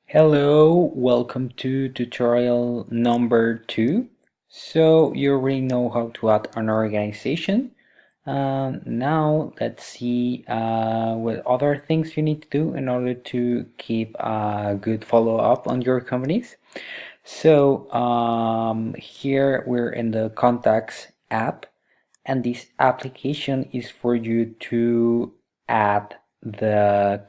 Hello, welcome to tutorial number 2. So you already know how to add an organization. Now let's see what other things you need to do in order to keep a good follow-up on your companies. So here we're in the contacts app, and this application is for you to add the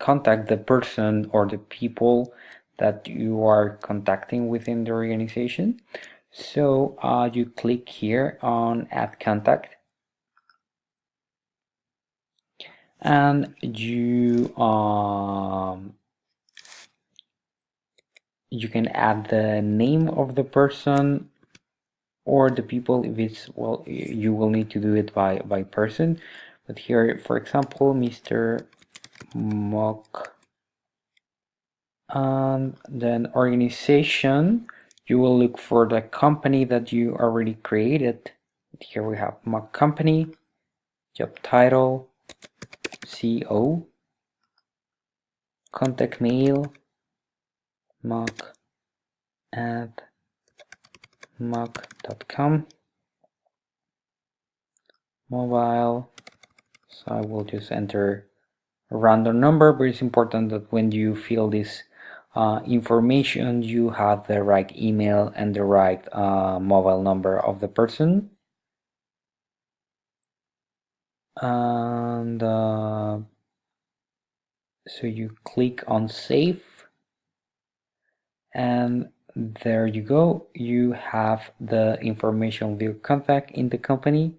person or the people that you are contacting within the organization. So you click here on add contact, and you can add the name of the person or the people. If it's, well, you will need to do it by person, but here, for example, Mr. Mock, and then organization, you will look for the company that you already created. Here we have Mock company, job title, CO, contact mail, mock at mock.com, mobile, so I will just enter a random number, but it's important that when you fill this information, you have the right email and the right mobile number of the person. And so you click on save, and there you go. You have the information of your contact in the company.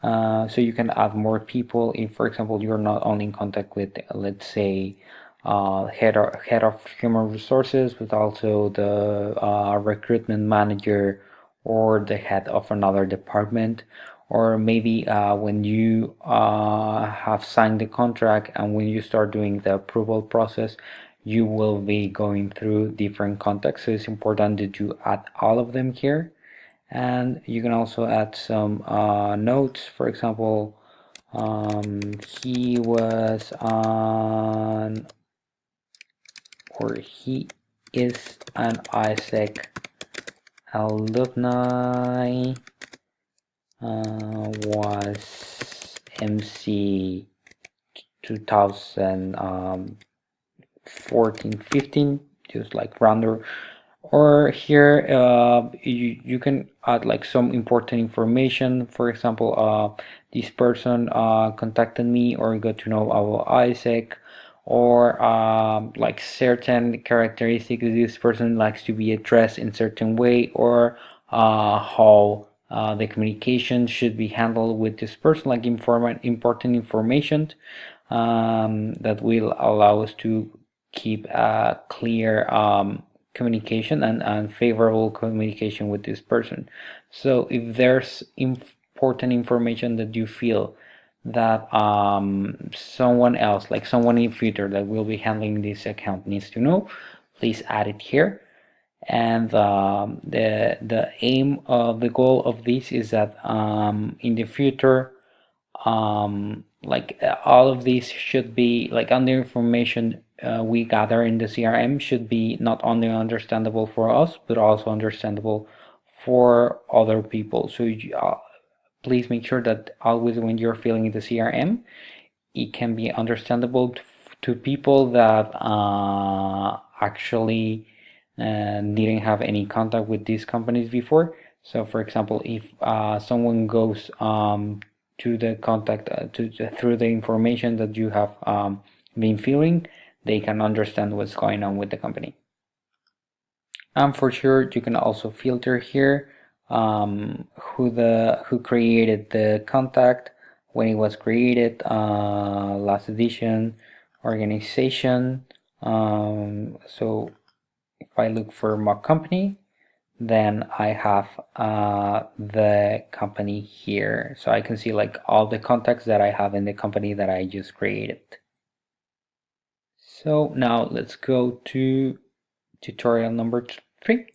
So you can add more people if, for example, you're not only in contact with, let's say, head of human resources, but also the recruitment manager or the head of another department, or maybe when you have signed the contract and when you start doing the approval process, you will be going through different contacts. So it's important that you add all of them here. And you can also add some notes. For example, he was on, or he is an AIESEC alumni, was MC 2014-15, just like rounder. Or here you can add like some important information. For example, this person contacted me or got to know our AIESEC, or like certain characteristics. This person likes to be addressed in certain way, or how the communication should be handled with this person, like important information that will allow us to keep a clear communication and favorable communication with this person. So if there's important information that you feel that someone else, like someone in future that will be handling this account, needs to know, please add it here. And the aim of the goal of this is that in the future, like all of these should be like, on the information we gather in the CRM should be not only understandable for us, but also understandable for other people. So please make sure that always when you're filling the CRM, it can be understandable to people that actually didn't have any contact with these companies before. So for example, if someone goes to the contact through the information that you have been filling, they can understand what's going on with the company. And for sure, you can also filter here who created the contact, when it was created, last edition, organization. So if I look for my company, then I have the company here, so I can see like all the contacts that I have in the company that I just created. So now let's go to tutorial number 3.